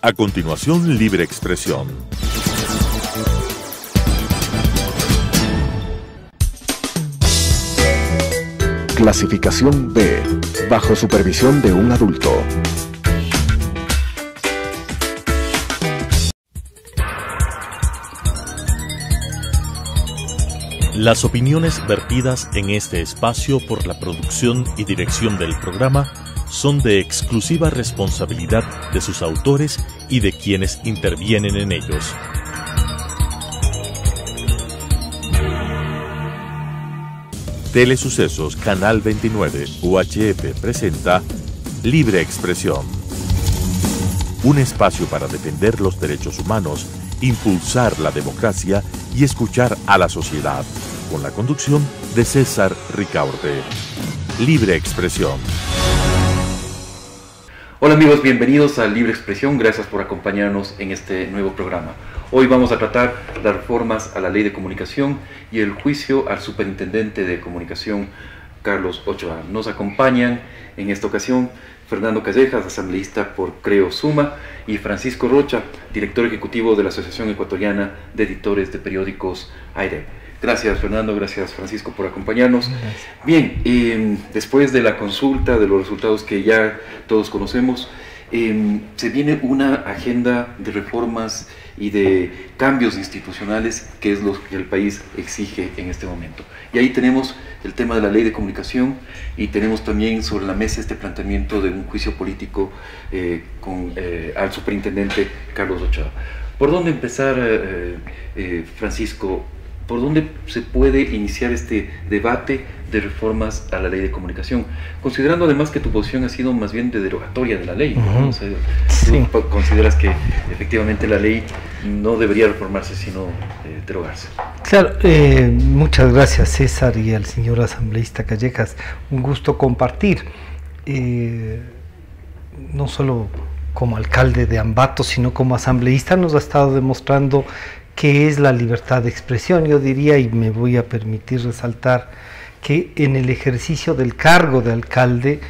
A continuación, Libre Expresión. Clasificación B, bajo supervisión de un adulto. Las opiniones vertidas en este espacio por la producción y dirección del programa son de exclusiva responsabilidad de sus autores y de quienes intervienen en ellos. Telesucesos Canal 29 UHF presenta Libre Expresión. Un espacio para defender los derechos humanos, impulsar la democracia y escuchar a la sociedad, con la conducción de César Ricaurte. Libre Expresión. Hola amigos, bienvenidos a Libre Expresión, gracias por acompañarnos en este nuevo programa. Hoy vamos a tratar las reformas a la Ley de Comunicación y el juicio al Superintendente de Comunicación, Carlos Ochoa. Nos acompañan en esta ocasión Fernando Callejas, asambleísta por Creo Suma, y Francisco Rocha, director ejecutivo de la Asociación Ecuatoriana de Editores de Periódicos AEREP. Gracias Fernando, gracias Francisco por acompañarnos. Gracias. Bien, después de la consulta, de los resultados que ya todos conocemos, se viene una agenda de reformas y de cambios institucionales que es lo que el país exige en este momento. Y ahí tenemos el tema de la Ley de Comunicación y tenemos también sobre la mesa este planteamiento de un juicio político al superintendente Carlos Ochoa. ¿Por dónde empezar, Francisco? ¿Por dónde se puede iniciar este debate de reformas a la Ley de Comunicación? Considerando además que tu posición ha sido más bien de derogatoria de la ley, ¿no? O sea, sí. ¿Tú consideras que efectivamente la ley no debería reformarse, sino derogarse? Claro, muchas gracias César y al señor asambleísta Callejas. Un gusto compartir, no solo como alcalde de Ambato, sino como asambleísta nos ha estado demostrando qué es la libertad de expresión. Yo diría, y me voy a permitir resaltar, que en el ejercicio del cargo de alcalde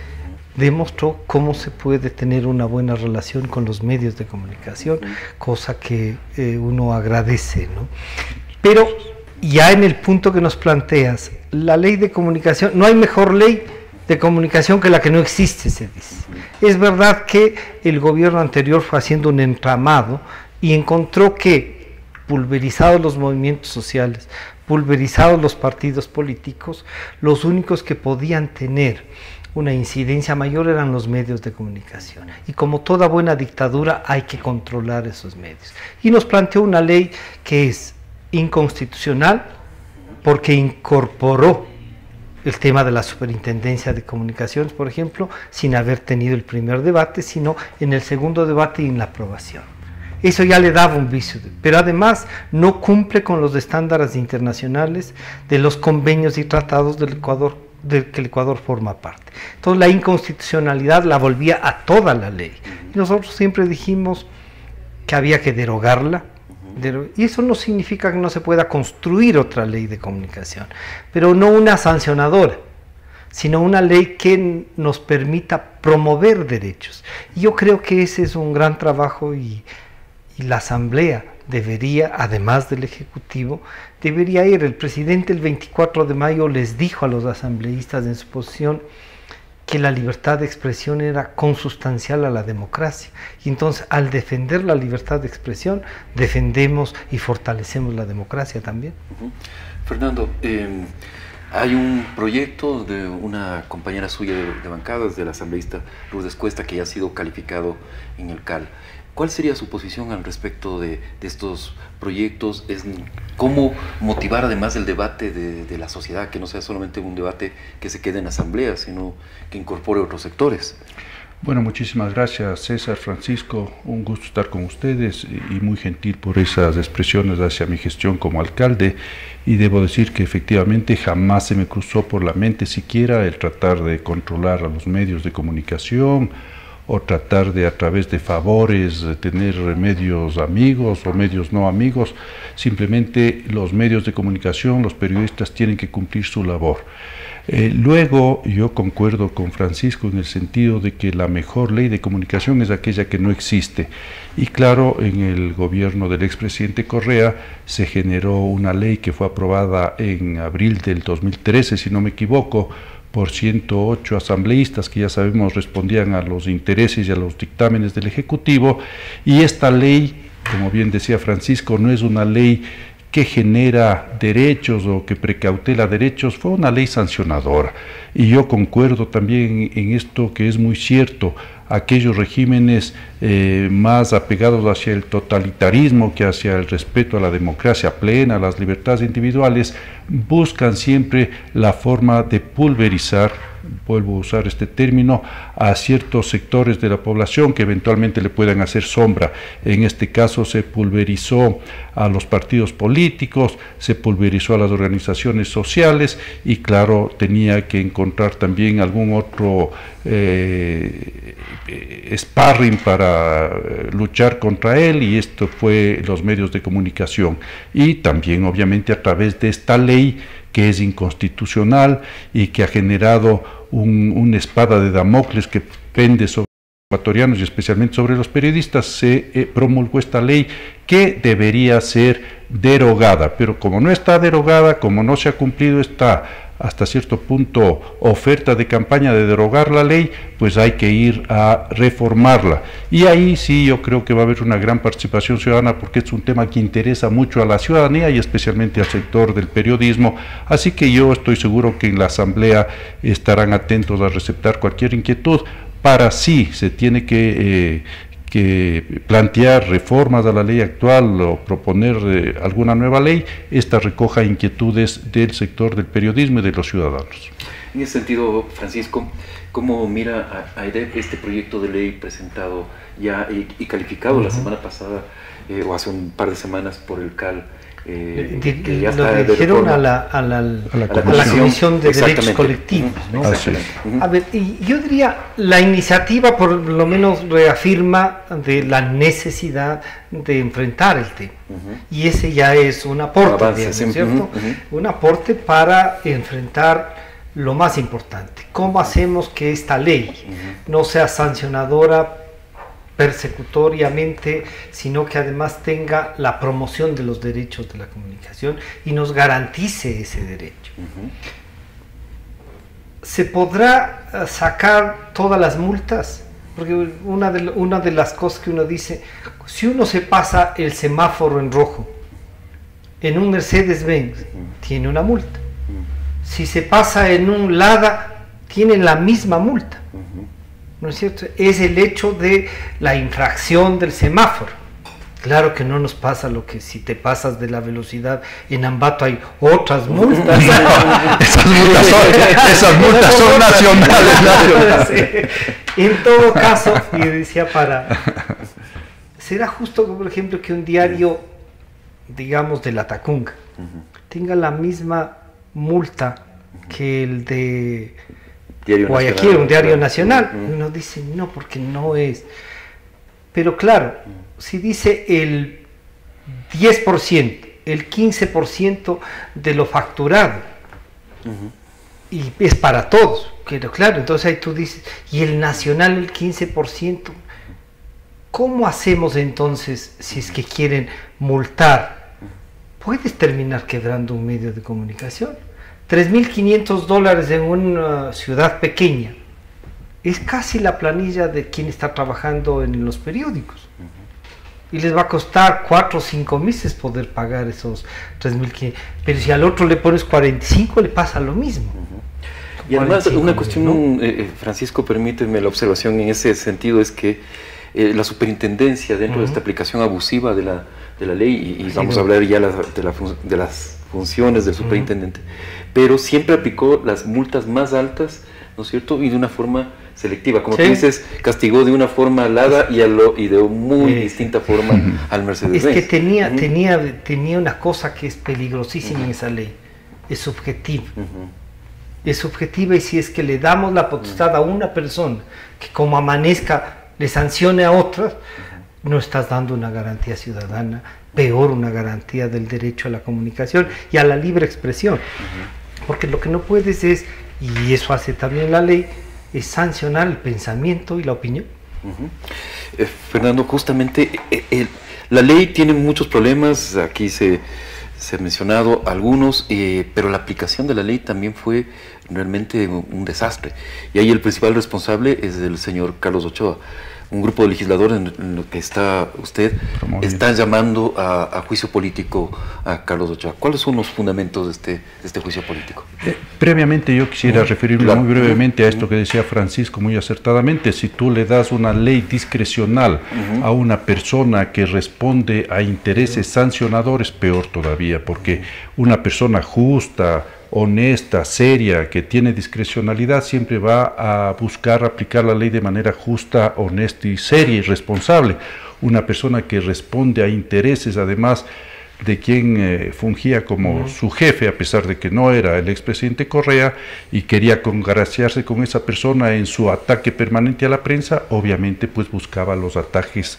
demostró cómo se puede tener una buena relación con los medios de comunicación, cosa que uno agradece, ¿no? Pero ya en el punto que nos planteas, la ley de comunicación, no hay mejor ley de comunicación que la que no existe, se dice. Es verdad que el gobierno anterior fue haciendo un entramado y encontró que pulverizados los movimientos sociales, pulverizados los partidos políticos, los únicos que podían tener una incidencia mayor eran los medios de comunicación. Y como toda buena dictadura hay que controlar esos medios. Y nos planteó una ley que es inconstitucional porque incorporó el tema de la superintendencia de comunicaciones, por ejemplo, sin haber tenido el primer debate, sino en el segundo debate y en la aprobación. Eso ya le daba un vicio, pero además no cumple con los estándares internacionales de los convenios y tratados del Ecuador, del que el Ecuador forma parte. Entonces la inconstitucionalidad la volvía a toda la ley. Y nosotros siempre dijimos que había que derogarla, y eso no significa que no se pueda construir otra ley de comunicación, pero no una sancionadora, sino una ley que nos permita promover derechos. Y yo creo que ese es un gran trabajo y la Asamblea debería, además del Ejecutivo, debería ir. El presidente el 24 de mayo les dijo a los asambleístas en su posición que la libertad de expresión era consustancial a la democracia. Y entonces, al defender la libertad de expresión, defendemos y fortalecemos la democracia también. Fernando, hay un proyecto de una compañera suya de bancadas, del asambleísta Lourdes Cuesta, que ya ha sido calificado en el CAL. ¿Cuál sería su posición al respecto de estos proyectos? ¿Cómo motivar además el debate de la sociedad, que no sea solamente un debate que se quede en asamblea, sino que incorpore otros sectores? Bueno, muchísimas gracias César, Francisco, un gusto estar con ustedes y muy gentil por esas expresiones hacia mi gestión como alcalde, y debo decir que efectivamente jamás se me cruzó por la mente siquiera el tratar de controlar a los medios de comunicación o tratar de a través de favores tener medios amigos o medios no amigos. Simplemente los medios de comunicación, los periodistas tienen que cumplir su labor. Luego yo concuerdo con Francisco en el sentido de que la mejor ley de comunicación es aquella que no existe, y claro, en el gobierno del expresidente Correa se generó una ley que fue aprobada en abril del 2013, si no me equivoco, por 108 asambleístas que ya sabemos respondían a los intereses y a los dictámenes del Ejecutivo, y esta ley, como bien decía Francisco, no es una ley que genera derechos o que precautela derechos, fue una ley sancionadora. Y yo concuerdo también en esto que es muy cierto, aquellos regímenes más apegados hacia el totalitarismo que hacia el respeto a la democracia plena, a las libertades individuales, buscan siempre la forma de pulverizar, vuelvo a usar este término, a ciertos sectores de la población que eventualmente le puedan hacer sombra. En este caso se pulverizó a los partidos políticos, se pulverizó a las organizaciones sociales, y claro, tenía que encontrar también algún otro sparring para luchar contra él, y esto fue los medios de comunicación, y también obviamente a través de esta ley que es inconstitucional y que ha generado una espada de Damocles que pende sobre los ecuatorianos y especialmente sobre los periodistas. Se promulgó esta ley que debería ser derogada, pero como no está derogada, como no se ha cumplido esta hasta cierto punto oferta de campaña de derogar la ley, pues hay que ir a reformarla. Y ahí sí yo creo que va a haber una gran participación ciudadana, porque es un tema que interesa mucho a la ciudadanía y especialmente al sector del periodismo. Así que yo estoy seguro que en la Asamblea estarán atentos a receptar cualquier inquietud para si se tiene que plantear reformas a la ley actual o proponer alguna nueva ley, esta recoja inquietudes del sector del periodismo y de los ciudadanos. En ese sentido, Francisco, ¿cómo mira a AIDEP este proyecto de ley presentado ya y calificado la semana pasada o hace un par de semanas por el CAL? Que ya lo dijeron a la Comisión de Derechos Colectivos, ¿no? A ver, y yo diría, la iniciativa por lo menos reafirma de la necesidad de enfrentar el tema, y ese ya es un aporte, digamos, ¿cierto? Un aporte para enfrentar lo más importante. ¿Cómo hacemos que esta ley no sea sancionadora persecutoriamente, sino que además tenga la promoción de los derechos de la comunicación y nos garantice ese derecho? ¿Se podrá sacar todas las multas? Porque una de las cosas que uno dice, si uno se pasa el semáforo en rojo en un Mercedes-Benz, tiene una multa. Si se pasa en un Lada, tiene la misma multa. ¿No es cierto? Es el hecho de la infracción del semáforo. Claro que no nos pasa lo que si te pasas de la velocidad en Ambato hay otras multas. Esas multas son nacionales. Sí. En todo caso, y decía ¿será justo, por ejemplo, que un diario, digamos, de La Tacunga, tenga la misma multa que el de Guayaquil, un diario nacional? Uno dice, no, porque no es. Pero claro, si dice el 10%, el 15% de lo facturado, y es para todos, pero claro, entonces ahí tú dices, y el nacional el 15%, ¿cómo hacemos entonces si es que quieren multar? Puedes terminar quebrando un medio de comunicación. $3.500 en una ciudad pequeña es casi la planilla de quien está trabajando en los periódicos, y les va a costar 4 o 5 meses poder pagar esos 3.500, pero si al otro le pones 45 le pasa lo mismo. Y además una cuestión, ¿no? Francisco, permíteme la observación en ese sentido, es que la superintendencia dentro de esta aplicación abusiva de la ley, y vamos a hablar ya de las funciones del superintendente, pero siempre aplicó las multas más altas, ¿no es cierto? Y de una forma selectiva, como tú dices, castigó de una forma al Lada y de muy distinta forma al Mercedes-Benz. Es que tenía una cosa que es peligrosísima en esa ley, es subjetiva. Es subjetiva, y si es que le damos la potestad a una persona que como amanezca le sancione a otras, no estás dando una garantía ciudadana, peor una garantía del derecho a la comunicación y a la libre expresión. Porque lo que no puedes es, y eso hace también la ley, es sancionar el pensamiento y la opinión. Fernando, justamente la ley tiene muchos problemas, aquí se ha mencionado algunos, pero la aplicación de la ley también fue realmente un desastre. Y ahí el principal responsable es el señor Carlos Ochoa. Un grupo de legisladores en lo que está usted, están llamando a juicio político a Carlos Ochoa. ¿Cuáles son los fundamentos de este juicio político? Previamente yo quisiera referirme muy brevemente a esto que decía Francisco muy acertadamente. Si tú le das una ley discrecional a una persona que responde a intereses sancionadores, peor todavía, porque una persona justa, honesta, seria, que tiene discrecionalidad, siempre va a buscar aplicar la ley de manera justa, honesta y seria y responsable. Una persona que responde a intereses, además, de quien fungía como su jefe, a pesar de que no era el expresidente Correa, y quería congraciarse con esa persona en su ataque permanente a la prensa, obviamente pues buscaba los atajos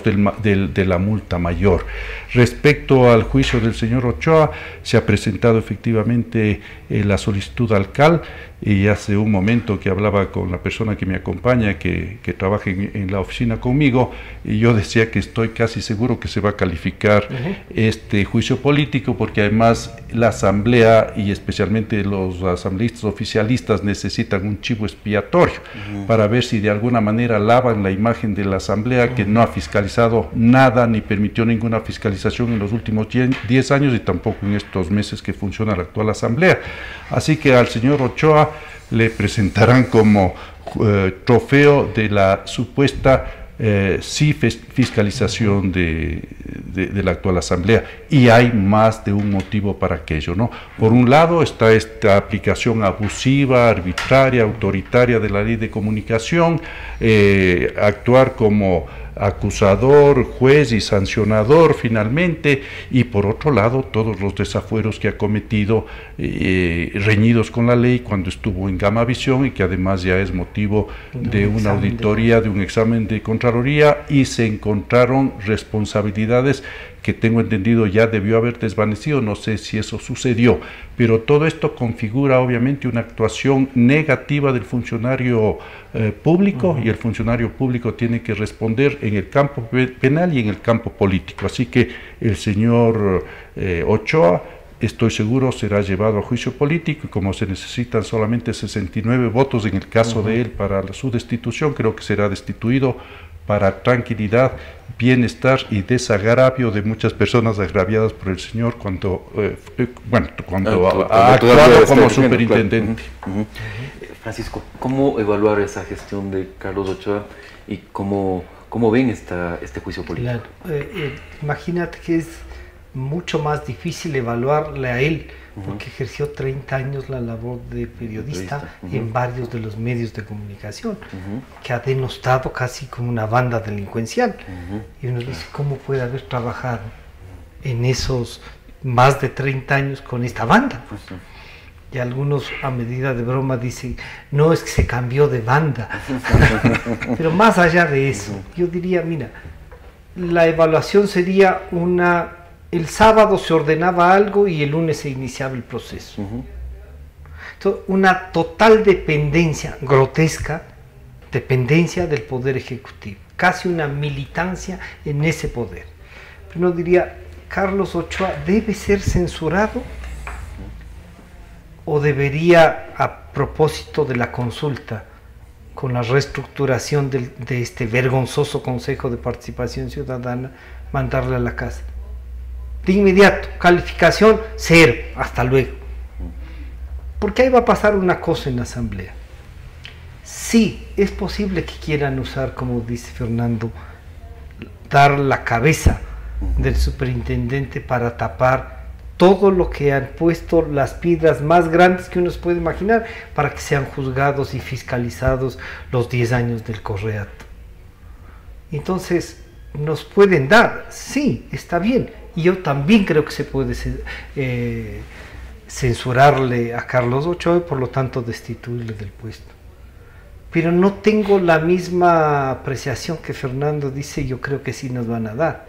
de la multa mayor. Respecto al juicio del señor Ochoa, se ha presentado efectivamente la solicitud al CAL, y hace un momento que hablaba con la persona que me acompaña, que trabaja en la oficina conmigo, y yo decía que estoy casi seguro que se va a calificar este juicio político, porque además la asamblea y especialmente los asambleístas oficialistas necesitan un chivo expiatorio para ver si de alguna manera lavan la imagen de la asamblea, que no ha fiscalizado nada ni permitió ninguna fiscalización en los últimos 10 años y tampoco en estos meses que funciona la actual asamblea. Así que al señor Ochoa le presentarán como trofeo de la supuesta fiscalización de la actual asamblea, y hay más de un motivo para aquello, ¿no? Por un lado está esta aplicación abusiva, arbitraria, autoritaria de la ley de comunicación, actuar como acusador, juez y sancionador finalmente, y por otro lado todos los desafueros que ha cometido reñidos con la ley cuando estuvo en Gamavisión, y que además ya es motivo de una auditoría, de un examen de Contraloría, y se encontraron responsabilidades que tengo entendido ya debió haber desvanecido, no sé si eso sucedió, pero todo esto configura obviamente una actuación negativa del funcionario público, y el funcionario público tiene que responder en el campo penal y en el campo político. Así que el señor Ochoa, estoy seguro, será llevado a juicio político, y como se necesitan solamente 69 votos en el caso de él para su destitución, creo que será destituido para tranquilidad, bienestar y desagravio de muchas personas agraviadas por el señor cuando ha actuado como superintendente. Francisco, ¿cómo evaluar esa gestión de Carlos Ochoa y cómo ven este juicio político? Claro, imagínate que es mucho más difícil evaluarle a él, porque ejerció 30 años la labor de periodista en varios de los medios de comunicación, que ha denostado casi como una banda delincuencial. Y uno dice, ¿cómo puede haber trabajado en esos más de 30 años con esta banda? Y algunos, a medida de broma, dicen, no, es que se cambió de banda. Pero más allá de eso, yo diría, mira, la evaluación sería el sábado se ordenaba algo y el lunes se iniciaba el proceso. Entonces, una total dependencia, grotesca dependencia del Poder Ejecutivo, casi una militancia en ese poder. Pero uno diría, ¿Carlos Ochoa debe ser censurado? ¿O debería, a propósito de la consulta, con la reestructuración de este vergonzoso Consejo de Participación Ciudadana, mandarle a la casa? De inmediato, calificación 0, hasta luego. Porque ahí va a pasar una cosa en la asamblea. Sí, es posible que quieran usar, como dice Fernando, dar la cabeza del superintendente para tapar todo lo que han puesto, las piedras más grandes que uno se puede imaginar, para que sean juzgados y fiscalizados los 10 años del correato. Entonces, nos pueden dar, sí, está bien. Y yo también creo que se puede censurarle a Carlos Ochoa y por lo tanto destituirle del puesto. pero no tengo la misma apreciación que Fernando dice, yo creo que sí nos van a dar.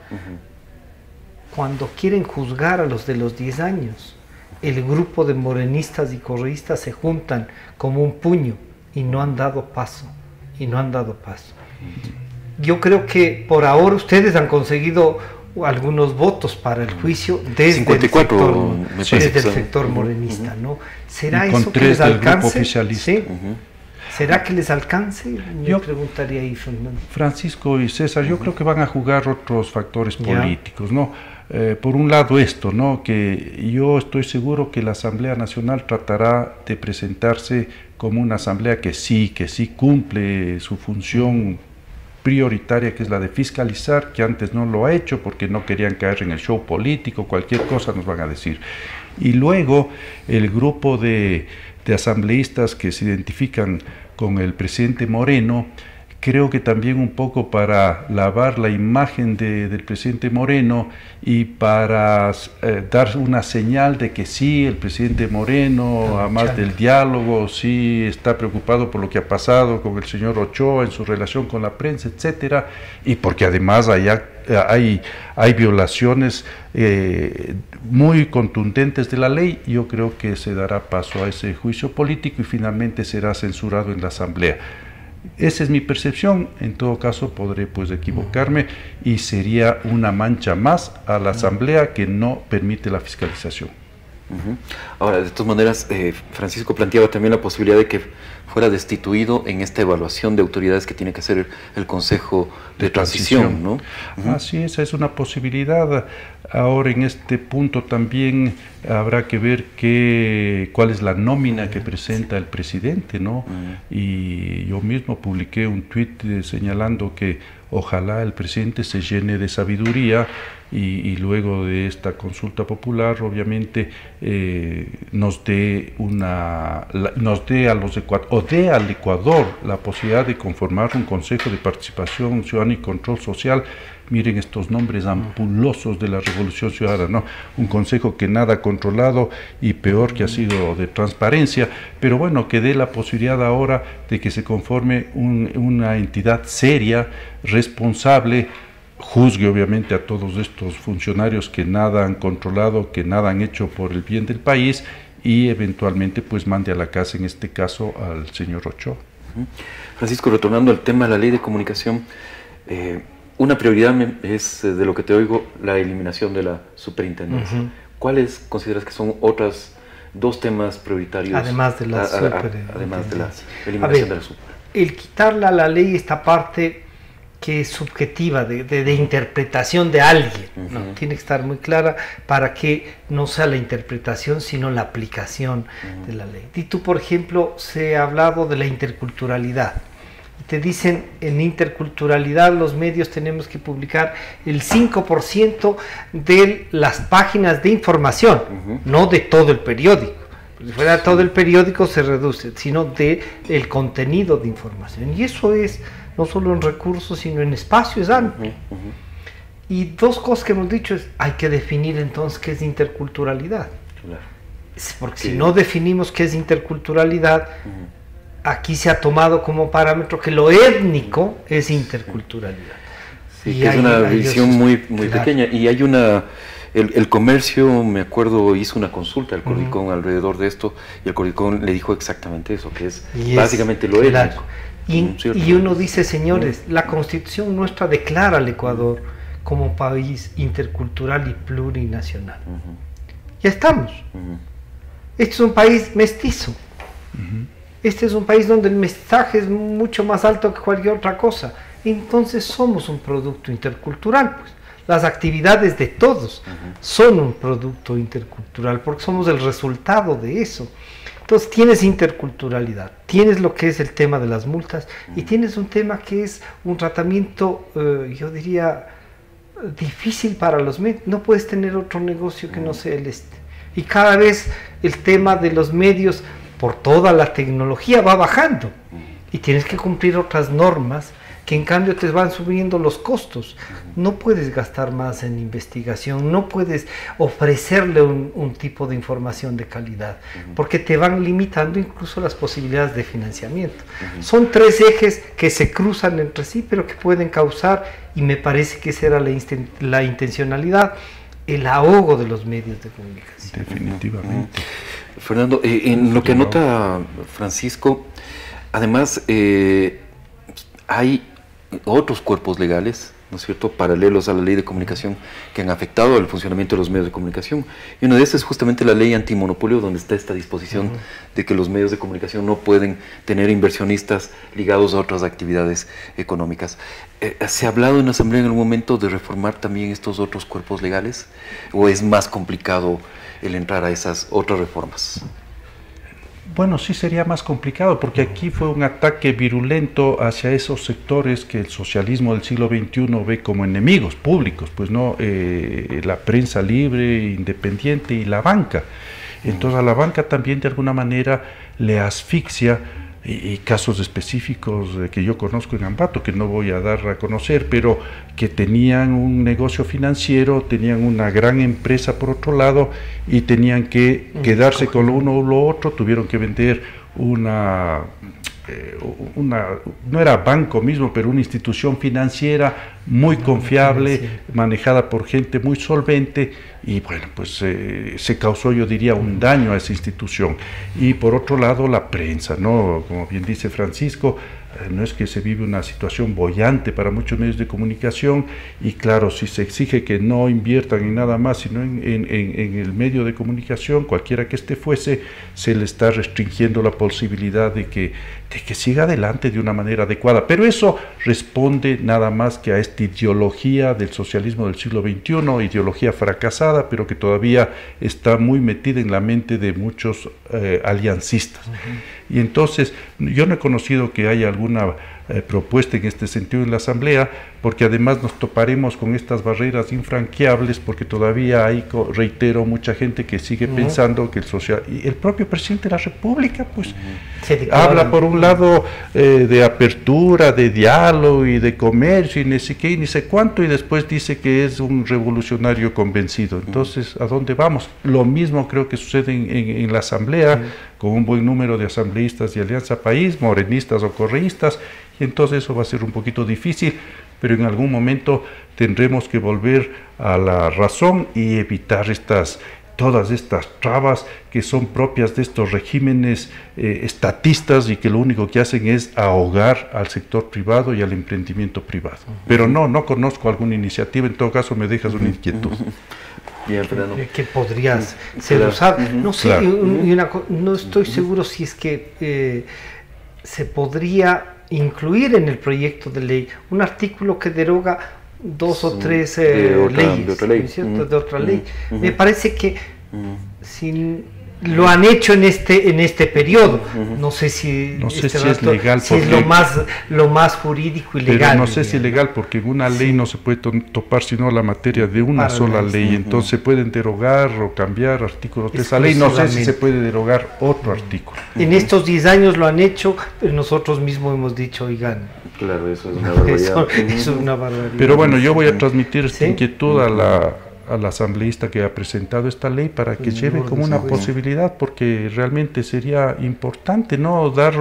Cuando quieren juzgar a los de los 10 años, el grupo de morenistas y correístas se juntan como un puño y no han dado paso, Yo creo que por ahora ustedes han conseguido algunos votos para el juicio desde 54, el sector morenista, ¿no? ¿Será eso que les alcance? ¿Sí? ¿Será que les alcance? Yo preguntaría ahí, Fernando. Francisco y César, yo creo que van a jugar otros factores políticos, ¿no? Por un lado esto, ¿no? Que yo estoy seguro que la Asamblea Nacional tratará de presentarse como una asamblea que sí cumple su función prioritaria, que es la de fiscalizar, que antes no lo ha hecho porque no querían caer en el show político, cualquier cosa nos van a decir. Y luego el grupo de asambleístas que se identifican con el presidente Moreno, creo que también un poco para lavar la imagen del presidente Moreno y para dar una señal de que sí, el presidente Moreno, además del diálogo, sí está preocupado por lo que ha pasado con el señor Ochoa en su relación con la prensa, etcétera, y porque además hay violaciones muy contundentes de la ley. Yo creo que se dará paso a ese juicio político y finalmente será censurado en la Asamblea. Esa es mi percepción. En todo caso podré pues equivocarme y sería una mancha más a la Asamblea que no permite la fiscalización. Ahora, de todas maneras, Francisco planteaba también la posibilidad de que fuera destituido en esta evaluación de autoridades que tiene que hacer el Consejo de Transición, ¿no? Así es, esa es una posibilidad. Ahora en este punto también habrá que ver cuál es la nómina que presenta el presidente, ¿no? Y yo mismo publiqué un tuit señalando que ojalá el presidente se llene de sabiduría y luego de esta consulta popular obviamente nos dé al Ecuador la posibilidad de conformar un Consejo de Participación Ciudadana y Control Social. Miren estos nombres ampulosos de la Revolución Ciudadana, ¿no? Un consejo que nada ha controlado y peor que ha sido de transparencia, pero bueno, que dé la posibilidad ahora de que se conforme una entidad seria, responsable, juzgue obviamente a todos estos funcionarios que nada han controlado, que nada han hecho por el bien del país y eventualmente pues mande a la casa, en este caso, al señor Ochoa. Francisco, retornando al tema de la ley de comunicación, una prioridad es, de lo que te oigo, la eliminación de la superintendencia. ¿Cuáles consideras que son otros dos temas prioritarios? Además de la eliminación de la super. El quitarle a la ley esta parte que es subjetiva, de interpretación de alguien, ¿no? Tiene que estar muy clara para que no sea la interpretación, sino la aplicación de la ley. Y tú, por ejemplo, se ha hablado de la interculturalidad. Te dicen, en interculturalidad los medios tenemos que publicar el 5% de las páginas de información, no de todo el periódico. Si fuera todo el periódico se reduce, sino del contenido de información. Y eso es no solo en recursos, sino en espacio, es amplio. Y dos cosas que hemos dicho es, hay que definir entonces qué es interculturalidad. Porque si no definimos qué es interculturalidad, aquí se ha tomado como parámetro que lo étnico es interculturalidad. Sí, y que es una visión muy pequeña. Y hay el comercio, me acuerdo, hizo una consulta al Cordicón alrededor de esto, y el Cordicón le dijo exactamente eso, que es básicamente lo étnico. Y uno dice, señores, la Constitución nuestra declara al Ecuador como país intercultural y plurinacional. Ya estamos. Este es un país mestizo. Este es un país donde el mestizaje es mucho más alto que cualquier otra cosa. Entonces somos un producto intercultural, pues. Las actividades de todos son un producto intercultural porque somos el resultado de eso. Entonces tienes interculturalidad, tienes lo que es el tema de las multas y tienes un tema que es un tratamiento, yo diría, difícil para los medios. No puedes tener otro negocio que no sea el este. Y cada vez el tema de los medios, por toda la tecnología, va bajando. Y tienes que cumplir otras normas que en cambio te van subiendo los costos. No puedes gastar más en investigación, no puedes ofrecerle un tipo de información de calidad, porque te van limitando incluso las posibilidades de financiamiento. Son tres ejes que se cruzan entre sí, pero que pueden causar, y me parece que esa era la intencionalidad, el ahogo de los medios de comunicación. Definitivamente. Fernando, en lo que anota Francisco, además hay otros cuerpos legales, ¿no es cierto?, paralelos a la ley de comunicación que han afectado el funcionamiento de los medios de comunicación. Y una de esas es justamente la ley antimonopolio, donde está esta disposición de que los medios de comunicación no pueden tener inversionistas ligados a otras actividades económicas. ¿Se ha hablado en la Asamblea en algún momento de reformar también estos otros cuerpos legales? ¿O es más complicado el entrar a esas otras reformas? Bueno, sí sería más complicado, porque aquí fue un ataque virulento hacia esos sectores que el socialismo del siglo XXI ve como enemigos públicos, pues no, la prensa libre, independiente y la banca. Entonces a la banca también de alguna manera le asfixia, y casos específicos que yo conozco en Ambato, que no voy a dar a conocer, pero que tenían un negocio financiero, tenían una gran empresa por otro lado, y tenían que quedarse con lo uno o lo otro, tuvieron que vender una no era banco mismo, pero una institución financiera muy confiable, manejada por gente muy solvente, y bueno, pues se causó, yo diría, un daño a esa institución. Y por otro lado, la prensa, ¿no? Como bien dice Francisco, no es que se vive una situación boyante para muchos medios de comunicación, y claro, si se exige que no inviertan en nada más, sino en el medio de comunicación, cualquiera que fuese, se le está restringiendo la posibilidad de que siga adelante de una manera adecuada. Pero eso responde nada más que a esta ideología del socialismo del siglo XXI, ideología fracasada, pero que todavía está muy metida en la mente de muchos aliancistas. Y entonces, yo no he conocido que haya alguna propuesta en este sentido en la Asamblea, porque además nos toparemos con estas barreras infranqueables, porque todavía hay, reitero, mucha gente que sigue pensando que y el propio presidente de la República, pues, habla por un lado de apertura, de diálogo y de comercio y ni sé qué y ni sé cuánto, y después dice que es un revolucionario convencido. Entonces, ¿a dónde vamos? Lo mismo creo que sucede en la Asamblea, con un buen número de asambleístas de Alianza País, morenistas o correístas, y entonces eso va a ser un poquito difícil, pero en algún momento tendremos que volver a la razón y evitar todas estas trabas que son propias de estos regímenes estatistas, y que lo único que hacen es ahogar al sector privado y al emprendimiento privado. Pero no conozco alguna iniciativa. En todo caso me dejas una inquietud. Bien, Fernando. Que podrías ser usado. No sé, no estoy seguro si es que se podría incluir en el proyecto de ley un artículo que deroga dos o tres leyes, de otra ley. Me parece que lo han hecho en este periodo. No sé si es legal, si es lo más jurídico y legal. Pero no sé si es legal, porque en una ley no se puede topar sino la materia de una sola ley. Entonces se pueden derogar o cambiar artículos de esa ley. No sé si se puede derogar otro artículo. En estos 10 años lo han hecho, pero nosotros mismos hemos dicho, oigan, claro, eso es una barbaridad. Eso es una barbaridad. Pero bueno, yo voy a transmitir esta inquietud a la asambleísta que ha presentado esta ley, para que lleve como una posibilidad, porque realmente sería importante, ¿no?, dar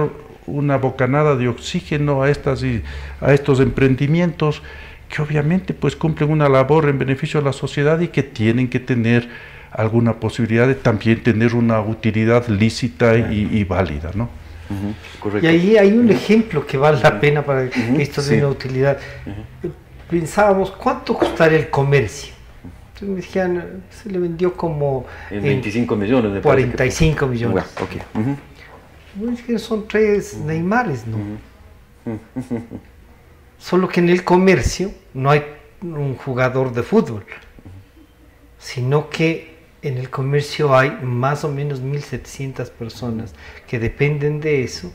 una bocanada de oxígeno a estos emprendimientos que obviamente pues cumplen una labor en beneficio de la sociedad, y que tienen que tener alguna posibilidad de también tener una utilidad lícita y válida, ¿no? Y ahí hay un ejemplo que vale la pena para que esto de una utilidad. Pensábamos, ¿cuánto costaría el comercio? Entonces me decían, se le vendió como en 25 millones, me 45 millones. Bueno, Es que son 3 Neymares, ¿no? Solo que en el comercio no hay un jugador de fútbol, sino que en el comercio hay más o menos 1.700 personas que dependen de eso.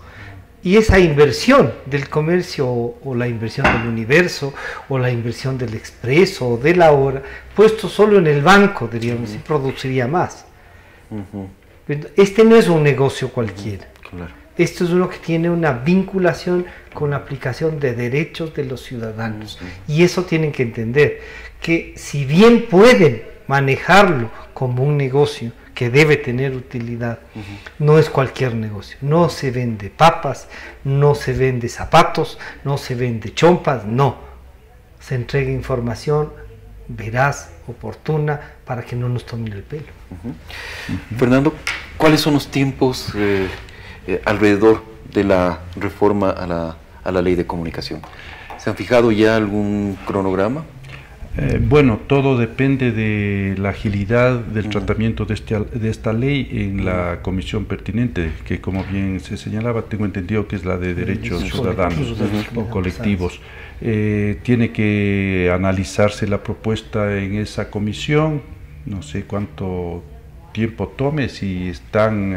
Y esa inversión del comercio, o la inversión del Universo, o la inversión del Expreso, o de La Hora, puesto solo en el banco, diríamos, sí produciría más. Este no es un negocio cualquiera. Esto es uno que tiene una vinculación con la aplicación de derechos de los ciudadanos. Y eso tienen que entender, que si bien pueden manejarlo como un negocio que debe tener utilidad, no es cualquier negocio. No se vende papas, no se vende zapatos, no se vende chompas, no. Se entrega información veraz, oportuna, para que no nos tomen el pelo. Fernando, ¿cuáles son los tiempos alrededor de la reforma a la ley de comunicación? ¿Se han fijado ya algún cronograma? Bueno, todo depende de la agilidad del tratamiento de esta ley en la comisión pertinente, que como bien se señalaba, tengo entendido que es la de derechos ciudadanos o colectivos. Tiene que analizarse la propuesta en esa comisión, no sé cuánto tiempo tome, si están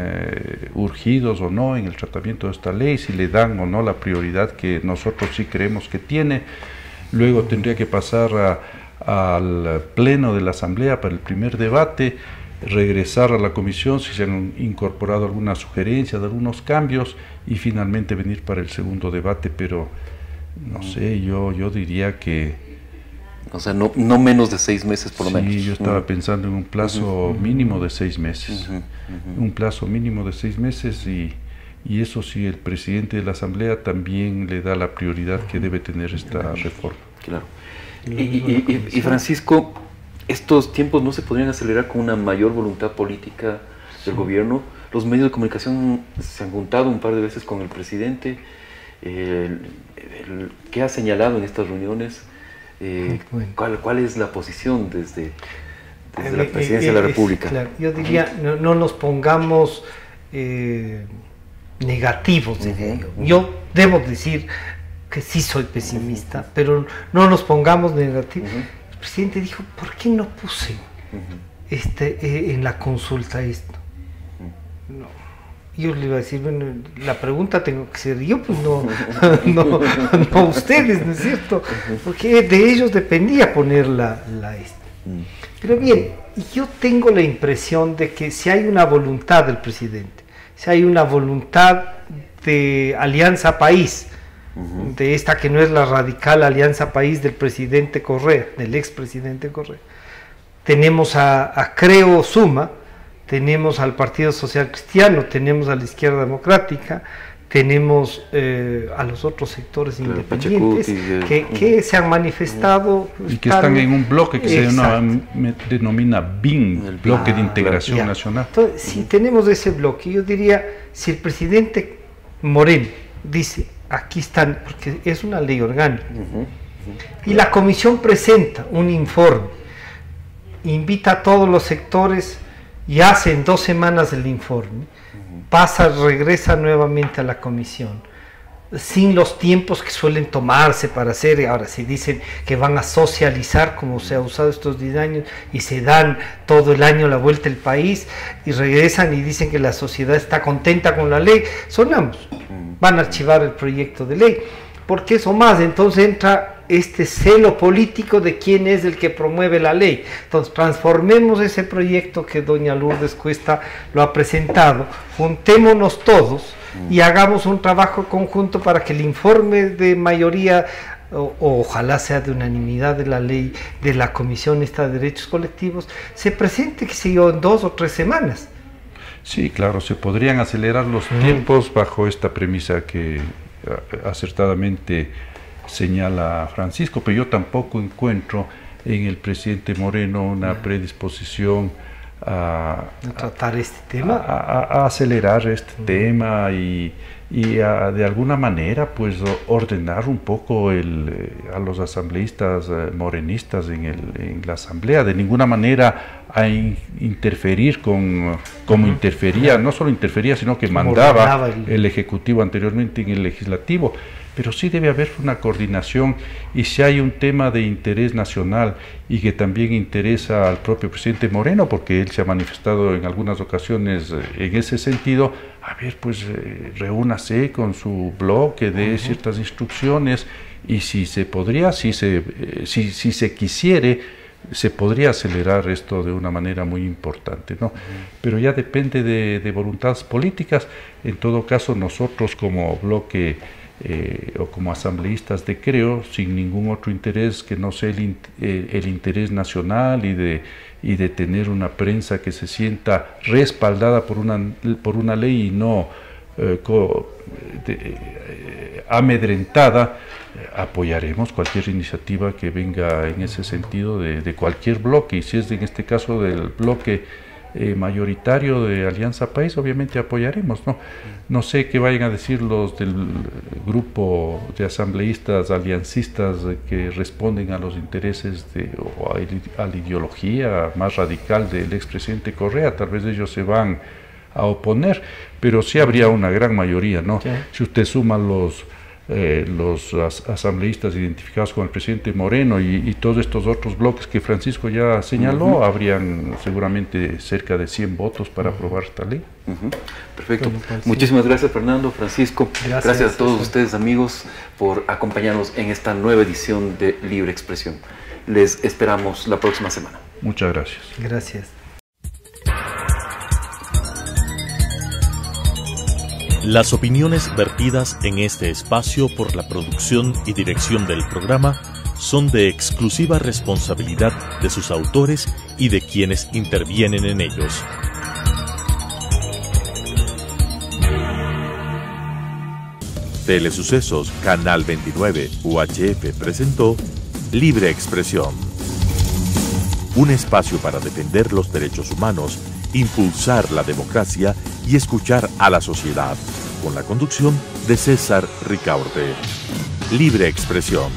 urgidos o no en el tratamiento de esta ley, si le dan o no la prioridad que nosotros sí creemos que tiene. Luego tendría que pasar al pleno de la Asamblea para el primer debate, regresar a la comisión si se han incorporado algunas sugerencias, algunos cambios, y finalmente venir para el segundo debate, pero no sé, yo diría que... O sea, no menos de 6 meses por lo menos. Sí, yo estaba pensando en un plazo mínimo de 6 meses. Un plazo mínimo de 6 meses y eso sí, el presidente de la Asamblea también le da la prioridad que debe tener esta reforma. Claro. Y Francisco, ¿estos tiempos no se podrían acelerar con una mayor voluntad política del gobierno? Los medios de comunicación se han juntado un par de veces con el presidente. ¿Qué ha señalado en estas reuniones? ¿Cuál es la posición desde la presidencia de la República? Claro, yo diría, no nos pongamos negativos, diría yo. Yo debo decir que sí soy pesimista, pero no nos pongamos negativos. El presidente dijo, ¿por qué no puse en la consulta esto? No. Yo le iba a decir, bueno, la pregunta tengo que ser yo, pues no ustedes, ¿no es cierto? Porque de ellos dependía poner la Pero bien, yo tengo la impresión de que si hay una voluntad del presidente, si hay una voluntad de Alianza País, de esta que no es la radical Alianza País del presidente Correa, del expresidente Correa, tenemos a Creo Suma, tenemos al Partido Social Cristiano, tenemos a la Izquierda Democrática, tenemos a los otros sectores independientes que se han manifestado y que están en un bloque que se denomina BIN, el Bloque de Integración Nacional. Entonces, si tenemos ese bloque, yo diría, si el presidente Moreno dice, aquí están, porque es una ley orgánica, y la comisión presenta un informe, invita a todos los sectores y hace en 2 semanas el informe, regresa nuevamente a la comisión, sin los tiempos que suelen tomarse para hacer. Ahora, si dicen que van a socializar, como se ha usado estos 10 años, y se dan todo el año la vuelta al país, y regresan y dicen que la sociedad está contenta con la ley, sonamos, van a archivar el proyecto de ley, porque eso más, entonces entra este celo político de quién es el que promueve la ley. Entonces transformemos ese proyecto que doña Lourdes Cuesta lo ha presentado, juntémonos todos y hagamos un trabajo conjunto para que el informe de mayoría, o ojalá sea de unanimidad de la ley de la Comisión de Derechos Colectivos, se presente, que sé yo, en 2 o 3 semanas. Sí, claro, se podrían acelerar los tiempos bajo esta premisa que acertadamente señala Francisco, pero yo tampoco encuentro en el presidente Moreno una predisposición a tratar este tema, a acelerar este tema y de alguna manera pues ordenar un poco a los asambleístas morenistas en la asamblea, de ninguna manera a interferir como interfería, no solo interfería, sino que mandaba el Ejecutivo anteriormente en el Legislativo. Pero sí debe haber una coordinación, y si hay un tema de interés nacional y que también interesa al propio presidente Moreno, porque él se ha manifestado en algunas ocasiones en ese sentido, a ver, pues reúnase con su bloque, dé ciertas instrucciones, y si se podría, si se quisiere, se podría acelerar esto de una manera muy importante, ¿no? Pero ya depende de voluntades políticas. En todo caso, nosotros como bloque o como asambleístas de Creo, sin ningún otro interés que no sea el interés nacional y de tener una prensa que se sienta respaldada por una ley y no amedrentada, apoyaremos cualquier iniciativa que venga en ese sentido de cualquier bloque, y si es en este caso del bloque mayoritario de Alianza País, obviamente apoyaremos, ¿no? No sé qué vayan a decir los del grupo de asambleístas aliancistas que responden a los intereses o a la ideología más radical del expresidente Correa. Tal vez ellos se van a oponer, pero sí habría una gran mayoría, ¿no? Sí. Si usted suma los asambleístas identificados con el presidente Moreno y todos estos otros bloques que Francisco ya señaló, habrían seguramente cerca de 100 votos para aprobar esta ley. Perfecto. Muchísimas gracias, Fernando, Francisco. Gracias a todos ustedes, amigos, por acompañarnos en esta nueva edición de Libre Expresión. Les esperamos la próxima semana. Muchas gracias. Gracias. Las opiniones vertidas en este espacio por la producción y dirección del programa son de exclusiva responsabilidad de sus autores y de quienes intervienen en ellos. Telesucesos Canal 29 UHF presentó Libre Expresión. Un espacio para defender los derechos humanos, impulsar la democracia y escuchar a la sociedad, con la conducción de César Ricaurte. Libre Expresión.